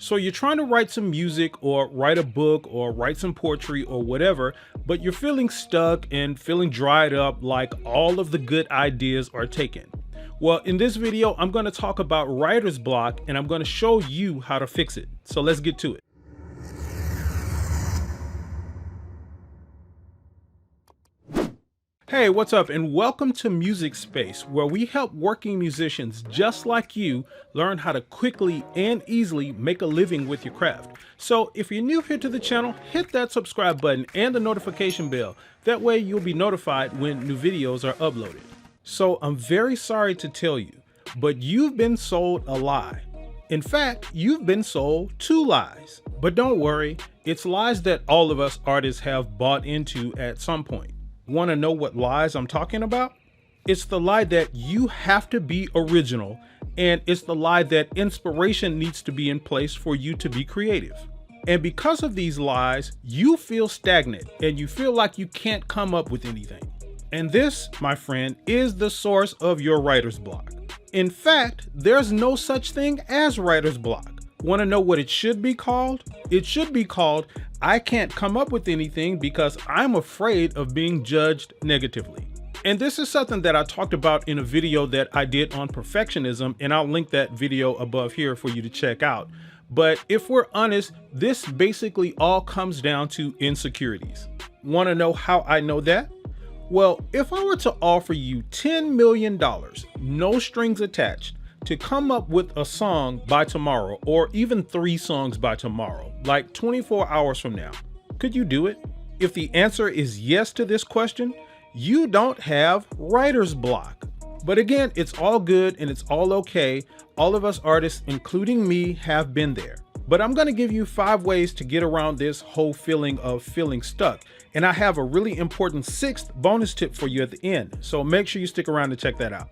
So you're trying to write some music or write a book or write some poetry or whatever, but you're feeling stuck and feeling dried up like all of the good ideas are taken. Well, in this video, I'm going to talk about writer's block and I'm going to show you how to fix it. So let's get to it. Hey, what's up, and welcome to Music Space, where we help working musicians just like you learn how to quickly and easily make a living with your craft. So if you're new here to the channel, hit that subscribe button and the notification bell. That way you'll be notified when new videos are uploaded. So I'm very sorry to tell you, but you've been sold a lie. In fact, you've been sold 2 lies. But don't worry, it's lies that all of us artists have bought into at some point. Want to know what lies I'm talking about? It's the lie that you have to be original, and it's the lie that inspiration needs to be in place for you to be creative. And because of these lies, you feel stagnant and you feel like you can't come up with anything. And this, my friend, is the source of your writer's block. In fact, there's no such thing as writer's block. Want to know what it should be called? It should be called, I can't come up with anything because I'm afraid of being judged negatively. And this is something that I talked about in a video that I did on perfectionism, and I'll link that video above here for you to check out. But if we're honest, this basically all comes down to insecurities. Want to know how I know that? Well, if I were to offer you $10 million, no strings attached, to come up with a song by tomorrow, or even 3 songs by tomorrow, like 24 hours from now, could you do it? If the answer is yes to this question, you don't have writer's block. But again, it's all good and it's all okay. All of us artists, including me, have been there. But I'm going to give you 5 ways to get around this whole feeling of feeling stuck. And I have a really important 6th bonus tip for you at the end. So make sure you stick around to check that out.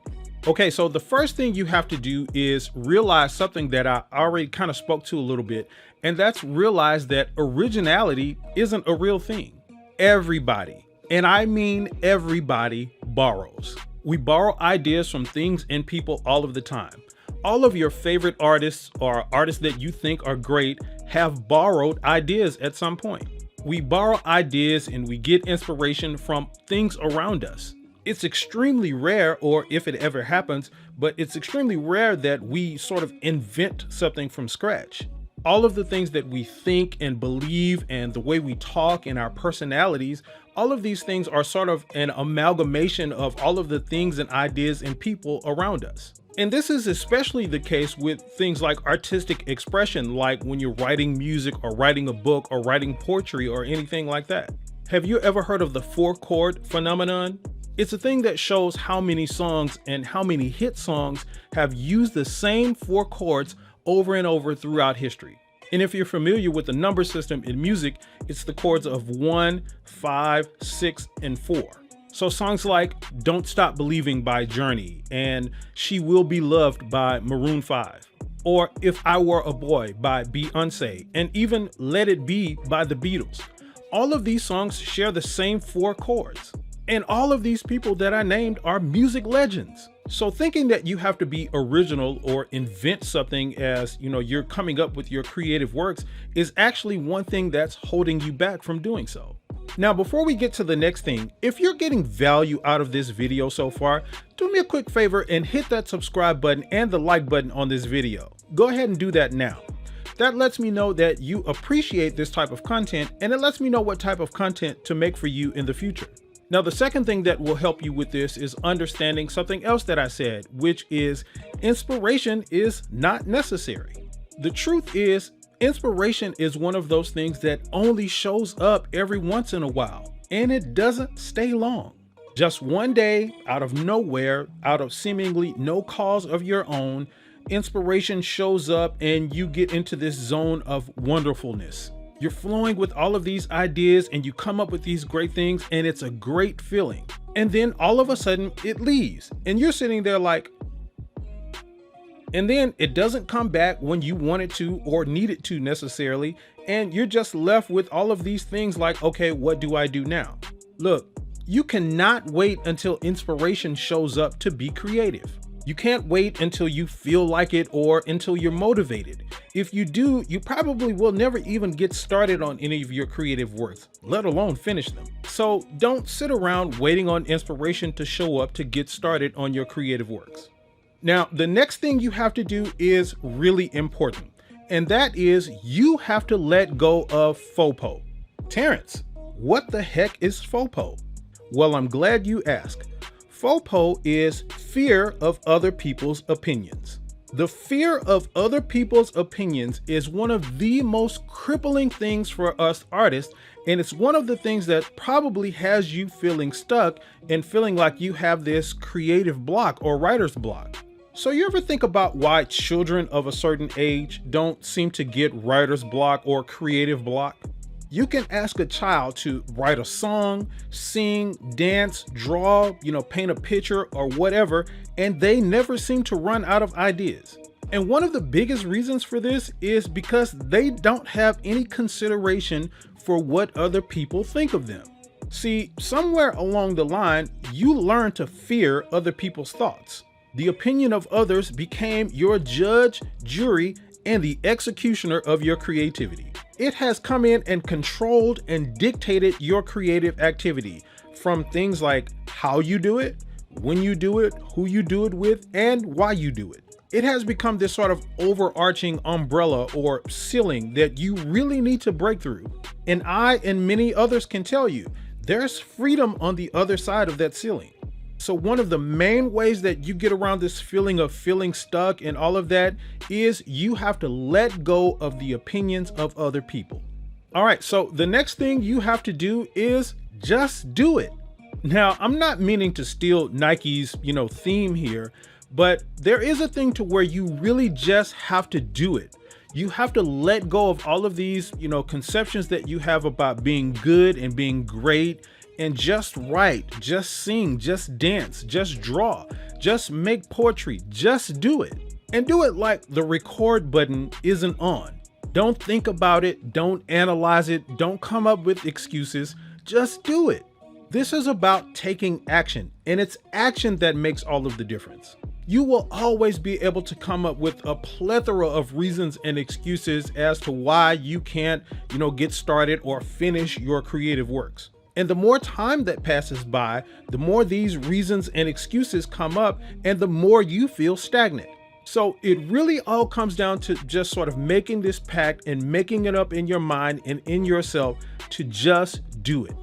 Okay, so the first thing you have to do is realize something that I already kind of spoke to a little bit, and that's realize that originality isn't a real thing. Everybody, and I mean everybody, borrows. We borrow ideas from things and people all of the time. All of your favorite artists or artists that you think are great have borrowed ideas at some point. We borrow ideas and we get inspiration from things around us. It's extremely rare, or if it ever happens, but it's extremely rare that we sort of invent something from scratch. All of the things that we think and believe and the way we talk and our personalities, all of these things are sort of an amalgamation of all of the things and ideas and people around us. And this is especially the case with things like artistic expression, like when you're writing music or writing a book or writing poetry or anything like that. Have you ever heard of the 4-chord phenomenon? It's a thing that shows how many songs and how many hit songs have used the same 4 chords over and over throughout history. And if you're familiar with the number system in music, it's the chords of 1, 5, 6, and 4. So songs like Don't Stop Believing by Journey and She Will Be Loved by Maroon 5, or If I Were a Boy by Beyoncé, and even Let It Be by the Beatles. All of these songs share the same 4 chords. And all of these people that I named are music legends. So thinking that you have to be original or invent something as, you're coming up with your creative works is actually one thing that's holding you back from doing so. Now, before we get to the next thing, if you're getting value out of this video so far, do me a quick favor and hit that subscribe button and the like button on this video. Go ahead and do that now. That lets me know that you appreciate this type of content, and it lets me know what type of content to make for you in the future. Now, the second thing that will help you with this is understanding something else that I said, which is inspiration is not necessary. The truth is, inspiration is one of those things that only shows up every once in a while, and it doesn't stay long. Just one day, out of nowhere, out of seemingly no cause of your own, inspiration shows up and you get into this zone of wonderfulness. You're flowing with all of these ideas and you come up with these great things, and it's a great feeling. And then all of a sudden it leaves and you're sitting there like, and then it doesn't come back when you want it to or need it to necessarily. And you're just left with all of these things like, okay, what do I do now? Look, you cannot wait until inspiration shows up to be creative. You can't wait until you feel like it or until you're motivated. If you do, you probably will never even get started on any of your creative works, let alone finish them. So don't sit around waiting on inspiration to show up to get started on your creative works. Now, the next thing you have to do is really important, and that is you have to let go of FOPO. Terrence, what the heck is FOPO? Well, I'm glad you asked. FOPO is fear of other people's opinions. The fear of other people's opinions is one of the most crippling things for us artists, and it's one of the things that probably has you feeling stuck and feeling like you have this creative block or writer's block. So you ever think about why children of a certain age don't seem to get writer's block or creative block? You can ask a child to write a song, sing, dance, draw, paint a picture or whatever, and they never seem to run out of ideas. And one of the biggest reasons for this is because they don't have any consideration for what other people think of them. See, somewhere along the line, you learn to fear other people's thoughts. The opinion of others became your judge, jury, and the executioner of your creativity. It has come in and controlled and dictated your creative activity, from things like how you do it, when you do it, who you do it with, and why you do it. It has become this sort of overarching umbrella or ceiling that you really need to break through. And I and many others can tell you, there's freedom on the other side of that ceiling. So one of the main ways that you get around this feeling of feeling stuck and all of that is you have to let go of the opinions of other people. All right, so the next thing you have to do is just do it. Now, I'm not meaning to steal Nike's, theme here, but there is a thing to where you really just have to do it. You have to let go of all of these, conceptions that you have about being good and being great, and just write, just sing, just dance, just draw, just make poetry, just do it. And do it like the record button isn't on. Don't think about it, don't analyze it, don't come up with excuses, just do it. This is about taking action, and it's action that makes all of the difference. You will always be able to come up with a plethora of reasons and excuses as to why you can't, get started or finish your creative works. And the more time that passes by, the more these reasons and excuses come up, and the more you feel stagnant. So it really all comes down to just sort of making this pact and making it up in your mind and in yourself to just do it.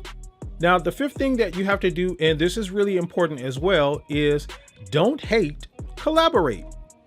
Now, the fifth thing that you have to do, and this is really important as well, is don't hate, collaborate.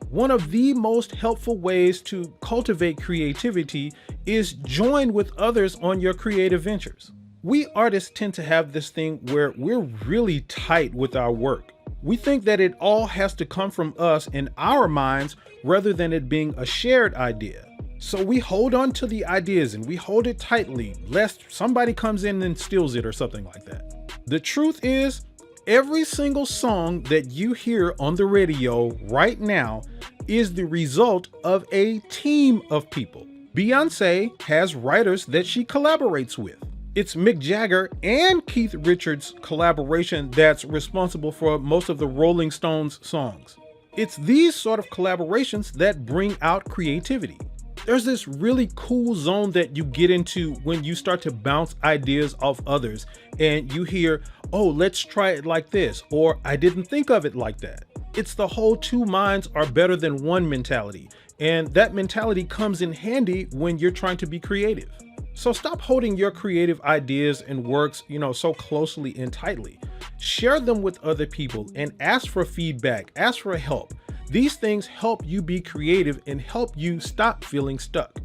One of the most helpful ways to cultivate creativity is join with others on your creative ventures. We artists tend to have this thing where we're really tight with our work. We think that it all has to come from us in our minds rather than it being a shared idea. So we hold on to the ideas and we hold it tightly lest somebody comes in and steals it or something like that. The truth is, every single song that you hear on the radio right now is the result of a team of people. Beyonce has writers that she collaborates with. It's Mick Jagger and Keith Richards' collaboration that's responsible for most of the Rolling Stones songs. It's these sort of collaborations that bring out creativity. There's this really cool zone that you get into when you start to bounce ideas off others and you hear, oh, let's try it like this, or I didn't think of it like that. It's the whole two minds are better than one mentality. And that mentality comes in handy when you're trying to be creative. So stop holding your creative ideas and works, so closely and tightly. Share them with other people and ask for feedback, ask for help. These things help you be creative and help you stop feeling stuck.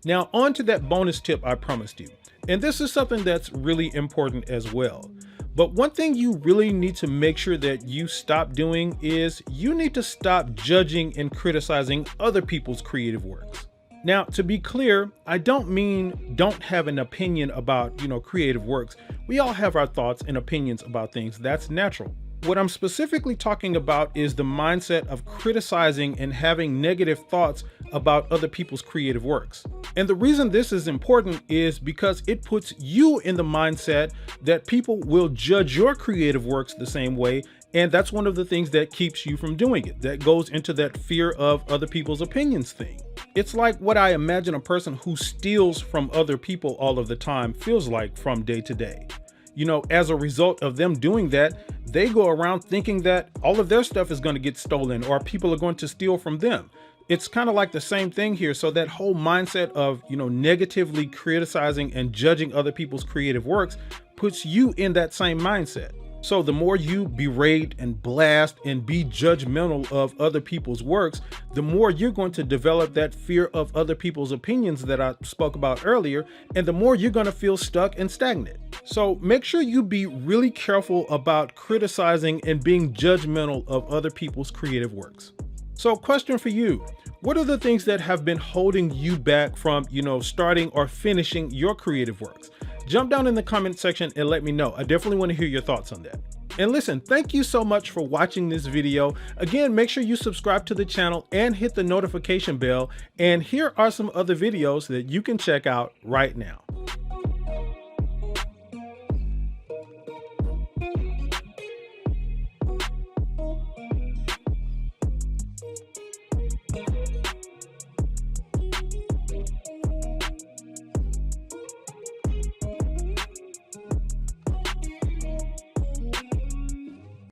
Now, on to that bonus tip I promised you. And this is something that's really important as well. But one thing you really need to make sure that you stop doing is you need to stop judging and criticizing other people's creative works. Now, to be clear, I don't mean don't have an opinion about, creative works. We all have our thoughts and opinions about things. That's natural. What I'm specifically talking about is the mindset of criticizing and having negative thoughts about other people's creative works. And the reason this is important is because it puts you in the mindset that people will judge your creative works the same way, And that's one of the things that keeps you from doing it. That goes into that fear of other people's opinions thing. It's like what I imagine a person who steals from other people all of the time feels like from day to day. You know, as a result of them doing that, they go around thinking that all of their stuff is going to get stolen or people are going to steal from them. It's kind of like the same thing here. So that whole mindset of, negatively criticizing and judging other people's creative works puts you in that same mindset. So the more you berate and blast and be judgmental of other people's works, the more you're going to develop that fear of other people's opinions that I spoke about earlier, and the more you're going to feel stuck and stagnant. So make sure you be really careful about criticizing and being judgmental of other people's creative works. So question for you, what are the things that have been holding you back from, starting or finishing your creative works? Jump down in the comment section and let me know. I definitely want to hear your thoughts on that. And listen, thank you so much for watching this video. Again, make sure you subscribe to the channel and hit the notification bell. And here are some other videos that you can check out right now.